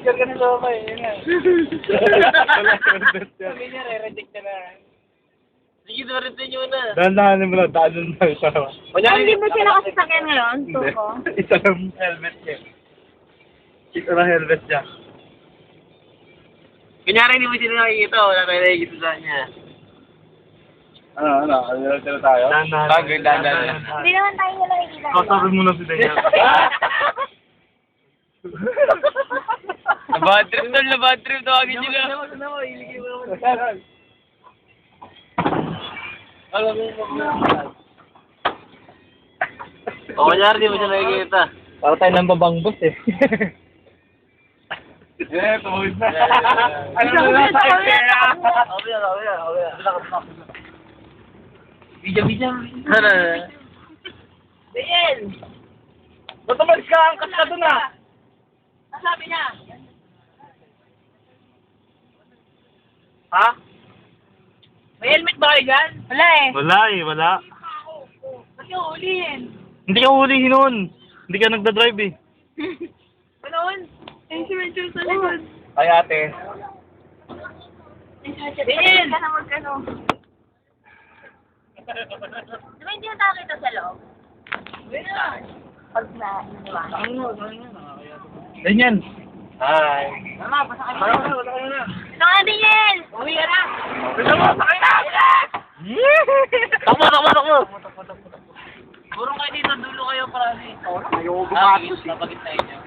sticker ka na sa mama eh. Yun nga. Sabi niya, re-reject na. Sige, na-return nyo na. Dahan-dahanin mo lang, daanan lang siya. Hindi mo siya nakasasakyan ngayon? Hindi. Tuko. Isa lang helmet niya. Isa lang helmet niya. Kunyari, hindi mo sila nakikita. Wala kayo nakikita sa kanya. Ano tayo? Dahan-dahan. Hindi naman tayo wala nakikita. Kasabi mo na si Daniel. Bad trip, tawagin nyo na. Alam mo o, kunyari, di mo siya nakikita. Para tayo nang babangbos eh. Tawid na. Ano na sa kanya? Bija. Ano? Daniel! Ba't umalis ka? Angkas ka doon ah! Ang sabi niya? Ha? May helmet ba kayo dyan? Wala eh. Wala. Ba't yung ulihin? Hindi ka hulihin nun. Hindi ka nagdadrive eh. Ganoon? Insurance sa likod. Ay ate. Daniel! Ka na magkano. Di ba hindi yung nakakita sa loob? Pag na iniwan. Daniel. Hi. Mama, pasakay mo na. Ito ka na, Daniel! Uwi ka na! Bisa mo, sakay na! Takbo! Puro kayo dito, dulo kayo para ni. Ayoko Napagit na inyo.